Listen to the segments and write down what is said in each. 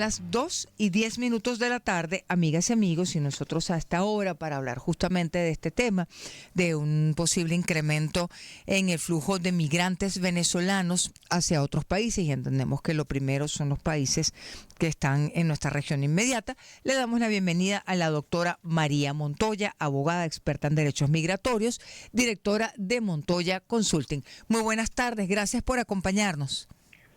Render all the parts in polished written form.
las 2:10 de la tarde, amigas y amigos, y nosotros a esta hora para hablar justamente de este tema, de un posible incremento en el flujo de migrantes venezolanos hacia otros países, y entendemos que lo primero son los países que están en nuestra región inmediata. Le damos la bienvenida a la doctora María Montoya, abogada experta en derechos migratorios, directora de Montoya Consulting. Muy buenas tardes, gracias por acompañarnos.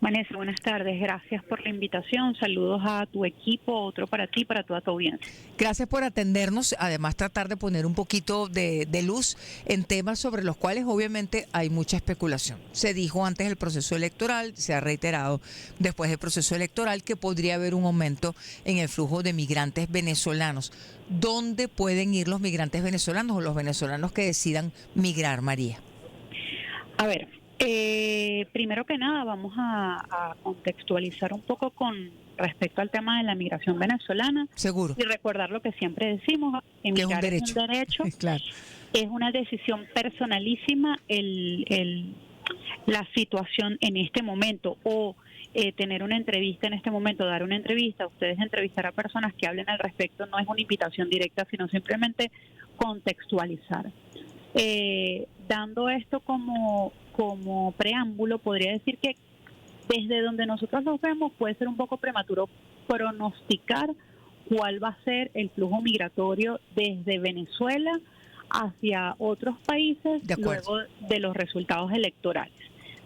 Vanessa, buenas tardes. Gracias por la invitación. Saludos a tu equipo, otro para ti, para toda tu audiencia. Gracias por atendernos. Además, tratar de poner un poquito de luz en temas sobre los cuales obviamente hay mucha especulación. Se dijo antes del proceso electoral, se ha reiterado después del proceso electoral que podría haber un aumento en el flujo de migrantes venezolanos. ¿Dónde pueden ir los migrantes venezolanos o los venezolanos que decidan migrar, María? A ver. Primero que nada vamos a contextualizar un poco con respecto al tema de la migración venezolana. Seguro. Y recordar lo que siempre decimos, emigrar es un derecho, claro. Es una decisión personalísima la situación en este momento o tener una entrevista en este momento, dar una entrevista, ustedes entrevistar a personas que hablen al respecto no es una invitación directa, sino simplemente contextualizar. Dando esto como preámbulo, podría decir que desde donde nosotros los vemos puede ser un poco prematuro pronosticar cuál va a ser el flujo migratorio desde Venezuela hacia otros países luego de los resultados electorales.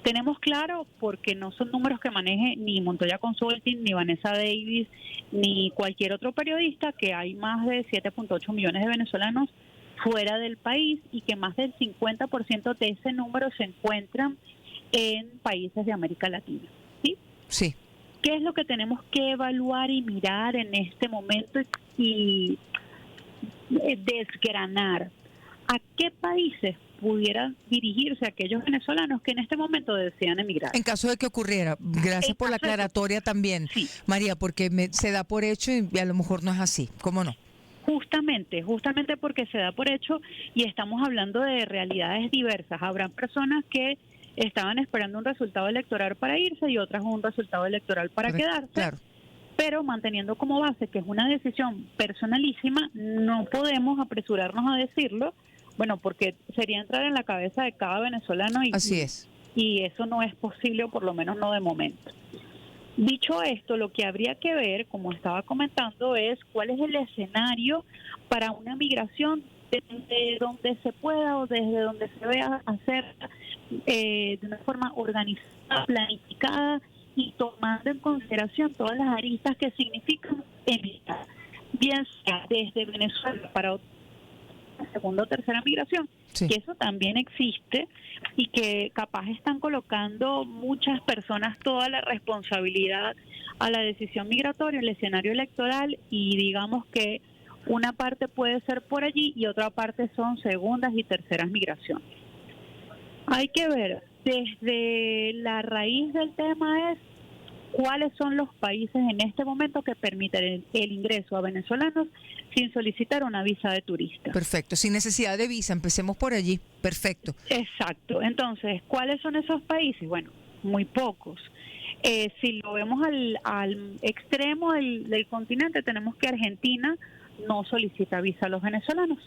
Tenemos claro, porque no son números que maneje ni Montoya Consulting, ni Vanessa Davis, ni cualquier otro periodista, que hay más de 7.8 millones de venezolanos fuera del país y que más del 50% de ese número se encuentran en países de América Latina. ¿Sí? Sí. ¿Qué es lo que tenemos que evaluar y mirar en este momento y desgranar? ¿A qué países pudieran dirigirse aquellos venezolanos que en este momento desean emigrar? En caso de que ocurriera, gracias por la aclaratoria también, sí. María, porque se da por hecho y a lo mejor no es así, ¿cómo no? Justamente porque se da por hecho y estamos hablando de realidades diversas. Habrán personas que estaban esperando un resultado electoral para irse y otras un resultado electoral para quedarse. Claro. Pero manteniendo como base que es una decisión personalísima, no podemos apresurarnos a decirlo, bueno, porque sería entrar en la cabeza de cada venezolano Así es. Y eso no es posible, o por lo menos no de momento. Dicho esto, lo que habría que ver, como estaba comentando, es cuál es el escenario para una migración desde donde se pueda o desde donde se vea hacer de una forma organizada, planificada y tomando en consideración todas las aristas que significan emigrar, bien sea desde Venezuela para otra segunda o tercera migración, sí, que eso también existe y que capaz están colocando muchas personas toda la responsabilidad a la decisión migratoria, el escenario electoral, y digamos que una parte puede ser por allí y otra parte son segundas y terceras migraciones. Hay que ver desde la raíz del tema es cuáles son los países en este momento que permiten el ingreso a venezolanos sin solicitar una visa de turista. Perfecto, sin necesidad de visa, empecemos por allí. Perfecto. Exacto. Entonces, ¿cuáles son esos países? Bueno, muy pocos. Si lo vemos al extremo del continente, tenemos que Argentina no solicita visa a los venezolanos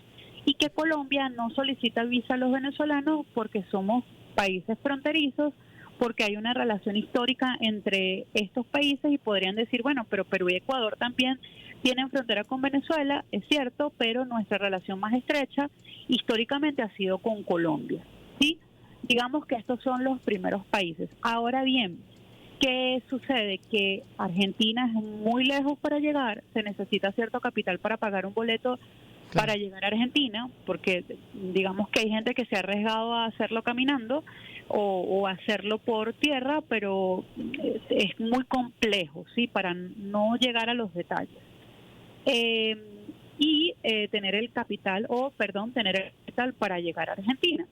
y que Colombia no solicita visa a los venezolanos porque somos países fronterizos, porque hay una relación histórica entre estos países y podrían decir, bueno, pero Perú y Ecuador también tienen frontera con Venezuela, es cierto, pero nuestra relación más estrecha históricamente ha sido con Colombia, ¿sí? Digamos que estos son los primeros países. Ahora bien, ¿qué sucede? Que Argentina es muy lejos para llegar, se necesita cierto capital para pagar un boleto para llegar a Argentina, porque digamos que hay gente que se ha arriesgado a hacerlo caminando o hacerlo por tierra, pero es muy complejo, ¿sí? Para no llegar a los detalles. Tener el capital, tener el capital para llegar a Argentina.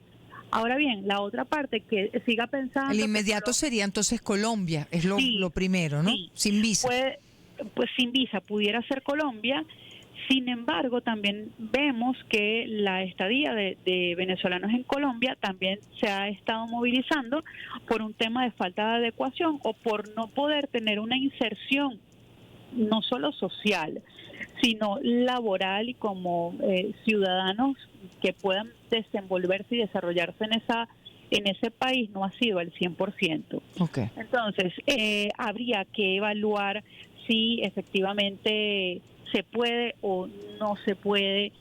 Ahora bien, la otra parte que siga pensando... El inmediato sería entonces Colombia, es lo primero, ¿no? Sí. Sin visa. Pues sin visa pudiera ser Colombia. Sin embargo, también vemos que la estadía de venezolanos en Colombia también se ha estado movilizando por un tema de falta de adecuación o por no poder tener una inserción no solo social, sino laboral y como ciudadanos que puedan desenvolverse y desarrollarse en ese país no ha sido al 100%. Okay. Entonces, habría que evaluar si efectivamente se puede o no se puede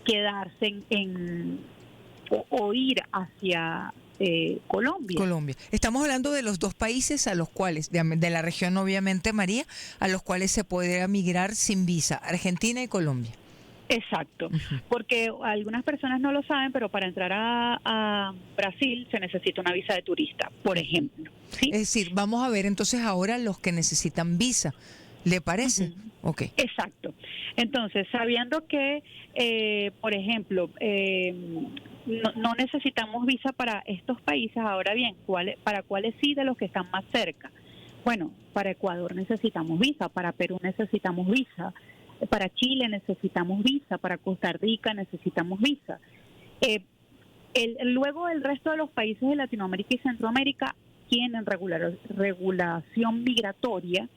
quedarse o ir hacia Colombia. Colombia. Estamos hablando de los dos países a los cuales, de la región obviamente, María, a los cuales se podría migrar sin visa, Argentina y Colombia. Exacto, porque algunas personas no lo saben, pero para entrar a Brasil se necesita una visa de turista, por ejemplo. ¿Sí? Es decir, vamos a ver entonces ahora los que necesitan visa. ¿Le parece? Okay. Exacto. Entonces, sabiendo que, por ejemplo, no necesitamos visa para estos países, ahora bien, ¿para cuáles sí de los que están más cerca? Bueno, para Ecuador necesitamos visa, para Perú necesitamos visa, para Chile necesitamos visa, para Costa Rica necesitamos visa. Luego el resto de los países de Latinoamérica y Centroamérica tienen regulación migratoria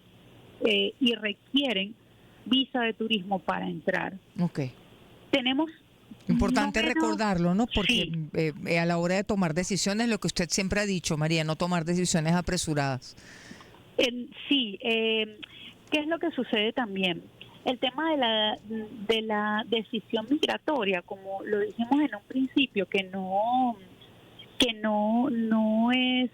y requieren visa de turismo para entrar. Okay. Tenemos... Importante recordarlo, ¿no? Porque sí, a la hora de tomar decisiones, lo que usted siempre ha dicho, María, no tomar decisiones apresuradas. Sí, ¿qué es lo que sucede también? El tema de la decisión migratoria, como lo dijimos en un principio, que no es...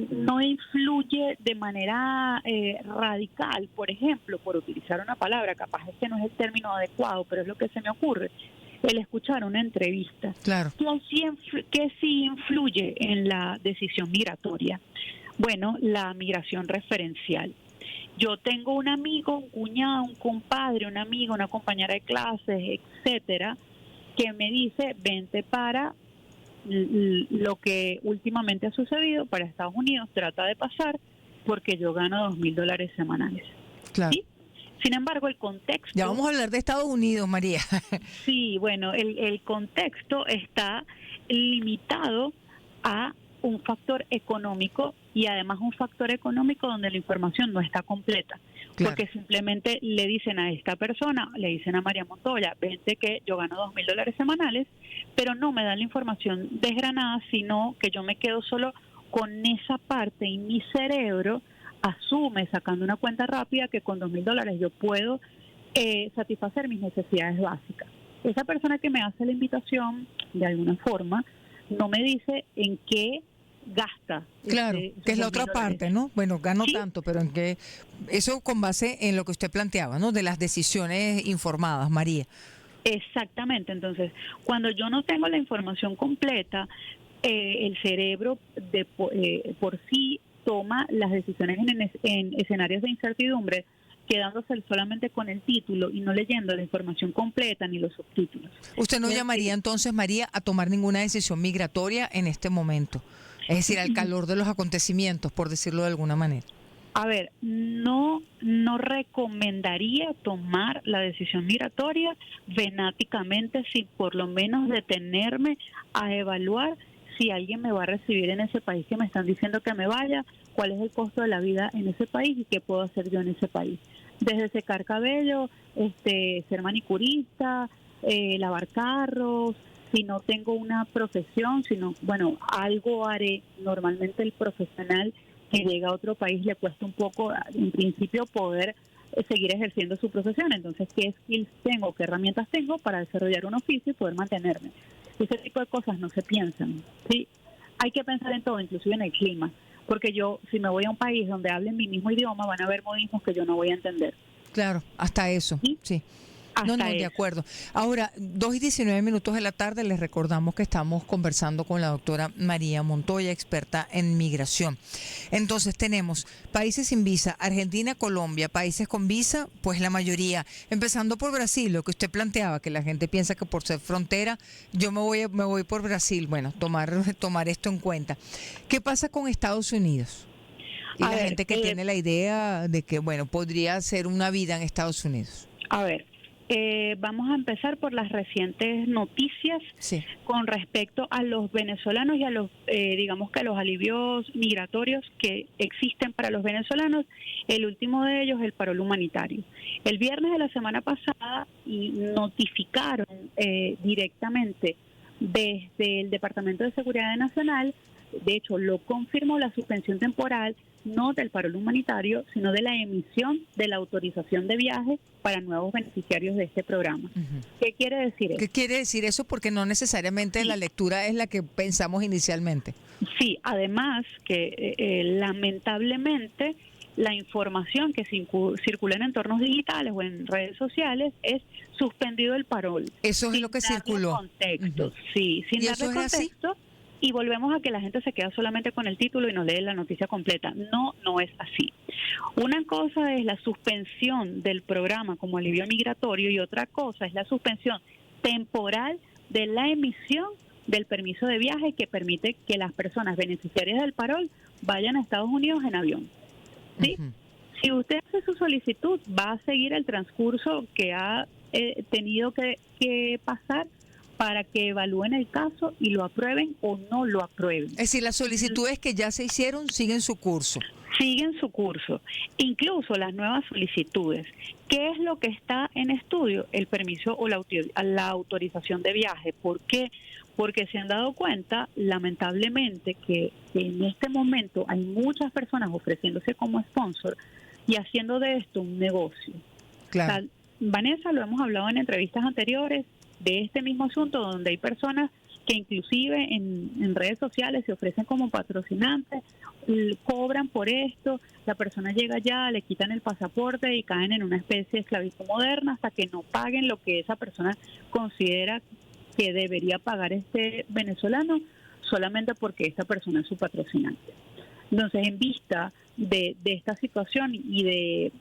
no influye de manera radical, por ejemplo, por utilizar una palabra, capaz este no es el término adecuado, pero es lo que se me ocurre, el escuchar una entrevista. Claro. ¿Qué sí influye en la decisión migratoria? Bueno, la migración referencial. Yo tengo un amigo, un cuñado, un compadre, una amiga, una compañera de clases, etcétera, que me dice, vente para lo que últimamente ha sucedido para Estados Unidos, trata de pasar porque yo gano $2,000 semanales. Claro. ¿Sí? Sin embargo, el contexto... Ya vamos a hablar de Estados Unidos, María. Sí, bueno, el contexto está limitado a un factor económico y además un factor económico donde la información no está completa. Claro. Porque simplemente le dicen a esta persona, le dicen a María Montoya, vente que yo gano $2,000 semanales, pero no me dan la información desgranada, sino que yo me quedo solo con esa parte y mi cerebro asume, sacando una cuenta rápida, que con $2,000 yo puedo satisfacer mis necesidades básicas. Esa persona que me hace la invitación, de alguna forma, no me dice en qué gasta. Claro, que es la otra parte, ¿no? Bueno, gano ¿Sí? tanto, pero en qué... Eso con base en lo que usted planteaba, ¿no? De las decisiones informadas, María. Exactamente. Entonces, cuando yo no tengo la información completa, el cerebro por sí toma las decisiones en escenarios de incertidumbre, quedándose solamente con el título y no leyendo la información completa ni los subtítulos. ¿Usted no llamaría entonces, María, a tomar ninguna decisión migratoria en este momento? Es decir, al calor de los acontecimientos, por decirlo de alguna manera. A ver, no recomendaría tomar la decisión migratoria venáticamente sin por lo menos detenerme a evaluar si alguien me va a recibir en ese país que me están diciendo que me vaya, cuál es el costo de la vida en ese país y qué puedo hacer yo en ese país. Desde secar cabello, ser manicurista, lavar carros, si no tengo una profesión, sino, bueno, algo haré. Normalmente el profesional que llega a otro país le cuesta un poco, en principio, poder seguir ejerciendo su profesión. Entonces, ¿qué skills tengo, qué herramientas tengo para desarrollar un oficio y poder mantenerme? Ese tipo de cosas no se piensan, ¿sí? Hay que pensar en todo, inclusive en el clima, porque yo, si me voy a un país donde hablen mi mismo idioma, van a haber modismos que yo no voy a entender. Claro, hasta eso, sí. No, de acuerdo. Ahora, 2:19 de la tarde, les recordamos que estamos conversando con la doctora María Montoya, experta en migración. Entonces tenemos países sin visa, Argentina, Colombia, países con visa, pues la mayoría, empezando por Brasil, lo que usted planteaba, que la gente piensa que por ser frontera, yo me voy por Brasil. Bueno, tomar esto en cuenta. ¿Qué pasa con Estados Unidos? Y la gente que tiene la idea de que, bueno, podría hacer una vida en Estados Unidos. A ver, Vamos a empezar por las recientes noticias Sí. con respecto a los venezolanos y a los, digamos que a los alivios migratorios que existen para los venezolanos. El último de ellos, el parol humanitario. El viernes de la semana pasada notificaron directamente desde el Departamento de Seguridad Nacional, de hecho lo confirmó, la suspensión temporal no del parol humanitario, sino de la emisión de la autorización de viaje para nuevos beneficiarios de este programa. ¿Qué quiere decir eso? ¿Qué quiere decir eso? Porque no necesariamente Sí. la lectura es la que pensamos inicialmente. Sí, además que lamentablemente la información que circula en entornos digitales o en redes sociales es suspendido el parol. Eso es sin lo que darle circuló. contexto, sí, sin ¿Y darle eso es así? contexto. Y volvemos a que la gente se queda solamente con el título y no lee la noticia completa. No, no es así. Una cosa es la suspensión del programa como alivio migratorio y otra cosa es la suspensión temporal de la emisión del permiso de viaje que permite que las personas beneficiarias del parol vayan a Estados Unidos en avión. ¿Sí? Si usted hace su solicitud, va a seguir el transcurso que ha tenido que pasar para que evalúen el caso y lo aprueben o no lo aprueben. Es decir, las solicitudes que ya se hicieron siguen su curso. Siguen su curso, incluso las nuevas solicitudes. ¿Qué es lo que está en estudio? El permiso o la autorización de viaje. ¿Por qué? Porque se han dado cuenta, lamentablemente, que en este momento hay muchas personas ofreciéndose como sponsor y haciendo de esto un negocio. Claro. O sea, Vanessa, lo hemos hablado en entrevistas anteriores de este mismo asunto, donde hay personas que inclusive en redes sociales se ofrecen como patrocinantes, cobran por esto, la persona llega allá, le quitan el pasaporte y caen en una especie de esclavitud moderna hasta que no paguen lo que esa persona considera que debería pagar este venezolano solamente porque esta persona es su patrocinante. Entonces, en vista de esta situación y de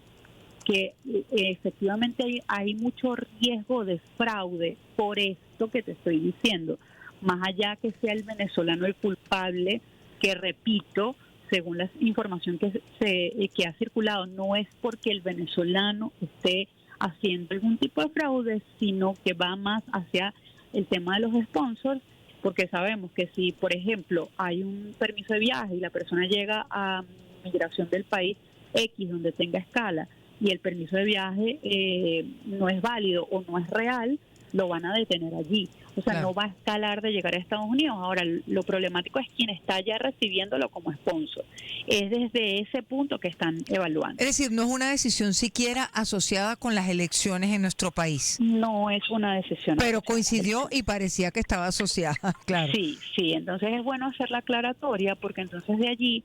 que efectivamente hay mucho riesgo de fraude por esto que te estoy diciendo, más allá que sea el venezolano el culpable, que repito, según la información que ha circulado, no es porque el venezolano esté haciendo algún tipo de fraude, sino que va más hacia el tema de los sponsors, porque sabemos que si, por ejemplo, hay un permiso de viaje y la persona llega a migración del país X donde tenga escala y el permiso de viaje no es válido o no es real, lo van a detener allí. O sea, Claro. no va a escalar de llegar a Estados Unidos. Ahora, lo problemático es quien está ya recibiéndolo como sponsor. Es desde ese punto que están evaluando. Es decir, no es una decisión siquiera asociada con las elecciones en nuestro país, No es una decisión. pero coincidió y parecía que estaba asociada, claro. Sí, sí. Entonces es bueno hacer la aclaratoria porque entonces de allí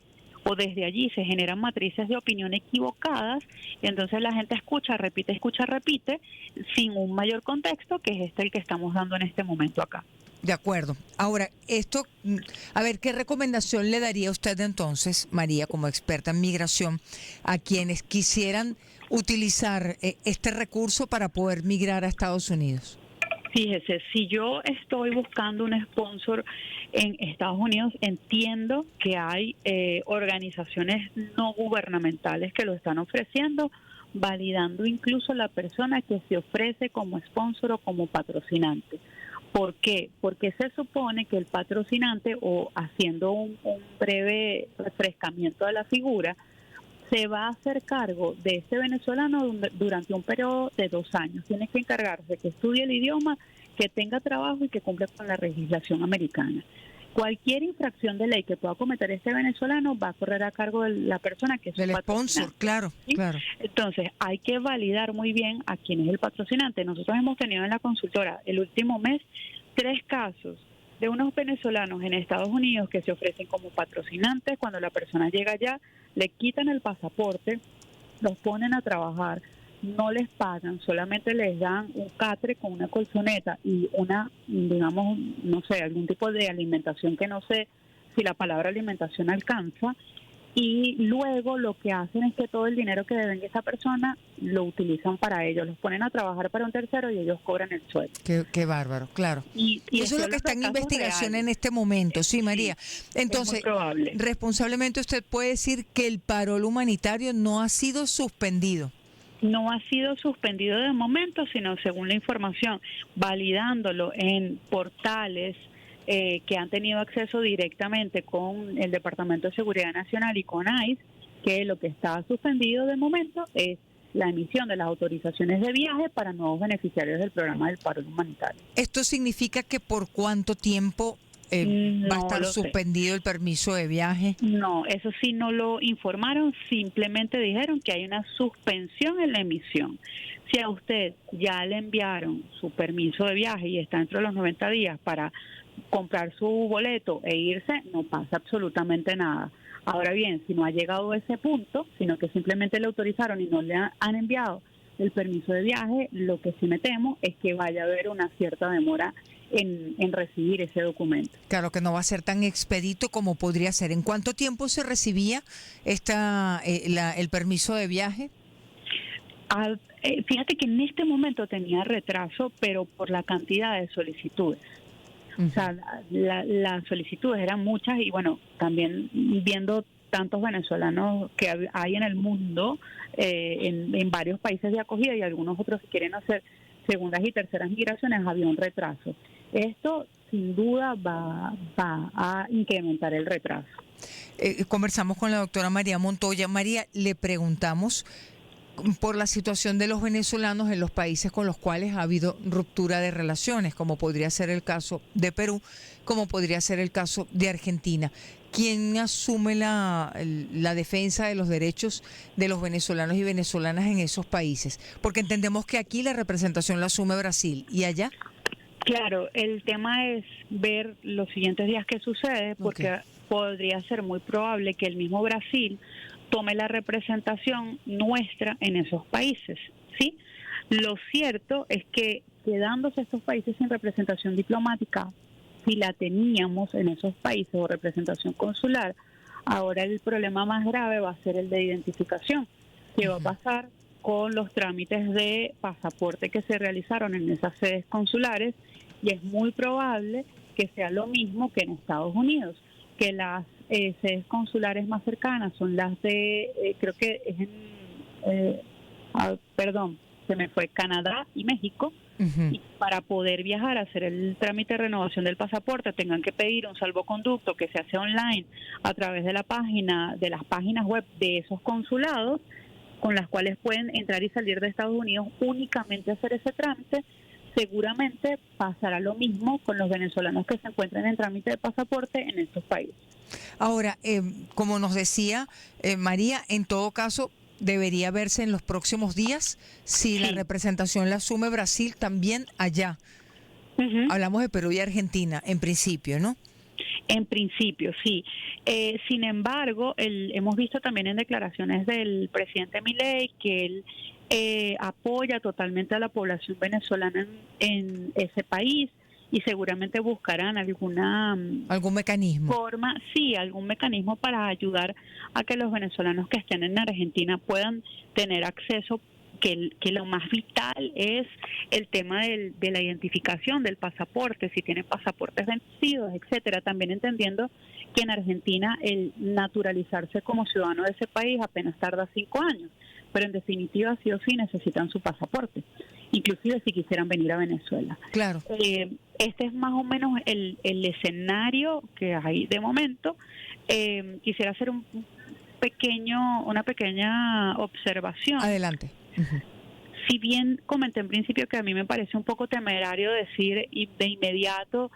o desde allí se generan matrices de opinión equivocadas, y entonces la gente escucha, repite, sin un mayor contexto, que es el que estamos dando en este momento acá. De acuerdo. Ahora, a ver, ¿qué recomendación le daría usted entonces, María, como experta en migración, a quienes quisieran utilizar este recurso para poder migrar a Estados Unidos? Fíjese, si yo estoy buscando un sponsor en Estados Unidos, entiendo que hay organizaciones no gubernamentales que lo están ofreciendo, validando incluso la persona que se ofrece como sponsor o como patrocinante. ¿Por qué? Porque se supone que el patrocinante, o haciendo un breve refrescamiento de la figura, se va a hacer cargo de este venezolano durante un periodo de 2 años. Tiene que encargarse de que estudie el idioma, que tenga trabajo y que cumpla con la legislación americana. Cualquier infracción de ley que pueda cometer este venezolano va a correr a cargo de la persona que es Del su sponsor, patrocinante. claro, ¿Sí? claro. Entonces, hay que validar muy bien a quién es el patrocinante. Nosotros hemos tenido en la consultora el último mes 3 casos de unos venezolanos en Estados Unidos que se ofrecen como patrocinantes. Cuando la persona llega allá, le quitan el pasaporte, los ponen a trabajar, no les pagan, solamente les dan un catre con una colchoneta y una, digamos, no sé, algún tipo de alimentación que no sé si la palabra alimentación alcanza, y luego lo que hacen es que todo el dinero que deben esa persona lo utilizan para ellos, los ponen a trabajar para un tercero y ellos cobran el sueldo. Qué bárbaro, claro. Y Eso es lo que está en investigación en este momento, sí, María. Entonces, es muy probable. responsablemente usted puede decir que el parol humanitario no ha sido suspendido. no ha sido suspendido de momento, sino según la información, validándolo en portales que han tenido acceso directamente con el Departamento de Seguridad Nacional y con ICE, que lo que está suspendido de momento es la emisión de las autorizaciones de viaje para nuevos beneficiarios del programa del paro humanitario. ¿Esto significa que por cuánto tiempo va a No estar lo sé. suspendido el permiso de viaje? No, eso sí no lo informaron, simplemente dijeron que hay una suspensión en la emisión. Si a usted ya le enviaron su permiso de viaje y está dentro de los 90 días para comprar su boleto e irse, no pasa absolutamente nada. Ahora bien, si no ha llegado a ese punto, sino que simplemente le autorizaron y no le han enviado el permiso de viaje, lo que sí me temo es que vaya a haber una cierta demora en recibir ese documento. Claro que no va a ser tan expedito como podría ser. ¿En cuánto tiempo se recibía el permiso de viaje? Fíjate que en este momento tenía retraso, pero por la cantidad de solicitudes. O sea, las solicitudes eran muchas y bueno, también viendo tantos venezolanos que hay en el mundo, en varios países de acogida y algunos otros que quieren hacer segundas y terceras migraciones, había un retraso. Esto sin duda va a incrementar el retraso. Conversamos con la doctora María Montoya. María, le preguntamos por la situación de los venezolanos en los países con los cuales ha habido ruptura de relaciones, como podría ser el caso de Perú, como podría ser el caso de Argentina. ¿Quién asume la defensa de los derechos de los venezolanos y venezolanas en esos países? Porque entendemos que aquí la representación la asume Brasil, ¿y allá? Claro, el tema es ver los siguientes días qué sucede, porque podría ser muy probable que el mismo Brasil tome la representación nuestra en esos países, ¿sí? Lo cierto es que quedándose estos países sin representación diplomática, si la teníamos en esos países o representación consular, ahora el problema más grave va a ser el de identificación. ¿Qué va a pasar con los trámites de pasaporte que se realizaron en esas sedes consulares? Y es muy probable que sea lo mismo que en Estados Unidos, que las sedes consulares más cercanas son las de, creo que es se me fue, Canadá y México, y para poder viajar a hacer el trámite de renovación del pasaporte tengan que pedir un salvoconducto que se hace online a través de las páginas web de esos consulados, con las cuales pueden entrar y salir de Estados Unidos únicamente a hacer ese trámite. Seguramente pasará lo mismo con los venezolanos que se encuentran en trámite de pasaporte en estos países. Ahora, como nos decía María, en todo caso debería verse en los próximos días si la representación la asume Brasil también allá. Hablamos de Perú y Argentina, en principio, ¿no? En principio, sí. Sin embargo, hemos visto también en declaraciones del presidente Milei que él apoya totalmente a la población venezolana en ese país y seguramente buscarán algún mecanismo. Algún mecanismo para ayudar a que los venezolanos que estén en Argentina puedan tener acceso, que lo más vital es el tema de la identificación del pasaporte, si tienen pasaportes vencidos, etcétera. También entendiendo que en Argentina el naturalizarse como ciudadano de ese país apenas tarda 5 años, pero en definitiva sí o sí necesitan su pasaporte, inclusive si quisieran venir a Venezuela. Claro. Este es más o menos el escenario que hay de momento. Quisiera hacer una pequeña observación. Adelante. Si bien comenté en principio que a mí me parece un poco temerario decir de inmediato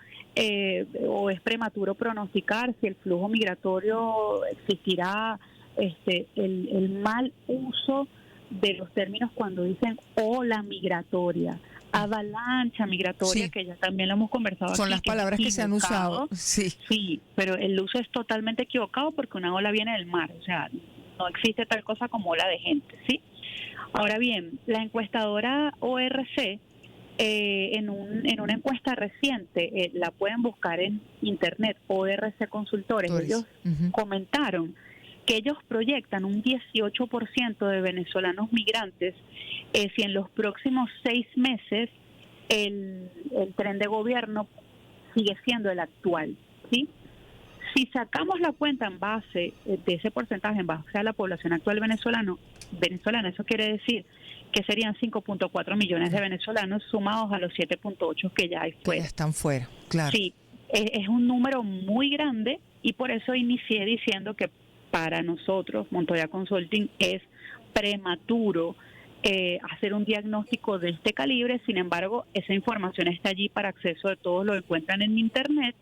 o es prematuro pronosticar si el flujo migratorio existirá, el mal uso de los términos cuando dicen ola migratoria, avalancha migratoria, que ya también lo hemos conversado. Son aquí, las palabras que se han usado. Sí, pero el uso es totalmente equivocado porque una ola viene del mar, o sea, no existe tal cosa como ola de gente, ¿sí? Ahora bien, la encuestadora ORC, en una encuesta reciente, la pueden buscar en internet, ORC Consultores, ellos comentaron que ellos proyectan un 18% de venezolanos migrantes si en los próximos 6 meses el tren de gobierno sigue siendo el actual, ¿sí? Si sacamos la cuenta en base de ese porcentaje, en base a la población actual venezolana, eso quiere decir que serían 5.4 millones de venezolanos sumados a los 7.8 que ya hay Que fuera. ya están fuera, claro. Sí, es un número muy grande y por eso inicié diciendo que para nosotros, Montoya Consulting, es prematuro hacer un diagnóstico de este calibre. Sin embargo, esa información está allí para acceso de todos, lo encuentran en Internet.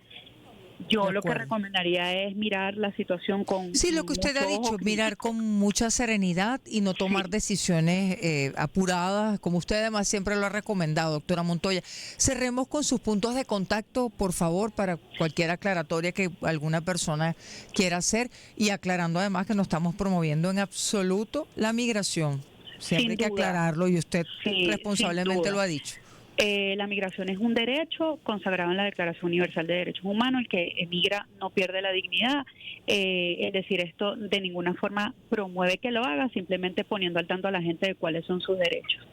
Yo lo que recomendaría es mirar la situación con... Sí, lo que usted ha dicho, mirar con mucha serenidad y no tomar decisiones apuradas, como usted además siempre lo ha recomendado, doctora Montoya. Cerremos con sus puntos de contacto, por favor, para cualquier aclaratoria que alguna persona quiera hacer, y aclarando además que no estamos promoviendo en absoluto la migración. Siempre hay que aclararlo y usted responsablemente lo ha dicho. La migración es un derecho consagrado en la Declaración Universal de Derechos Humanos. El que emigra no pierde la dignidad. Es decir, esto de ninguna forma promueve que lo haga, simplemente poniendo al tanto a la gente de cuáles son sus derechos.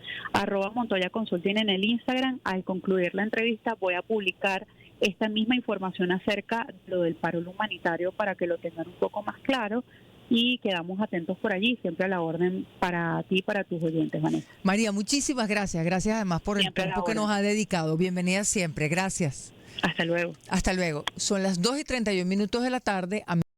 @Montoya Consulting en el Instagram. Al concluir la entrevista voy a publicar esta misma información acerca de lo del paro humanitario para que lo tengan un poco más claro. Y quedamos atentos por allí, siempre a la orden para ti y para tus oyentes, Vanessa. María, muchísimas gracias. Gracias además por el tiempo que nos ha dedicado. Bienvenida siempre. Gracias. Hasta luego. Hasta luego. Son las 2:31 de la tarde.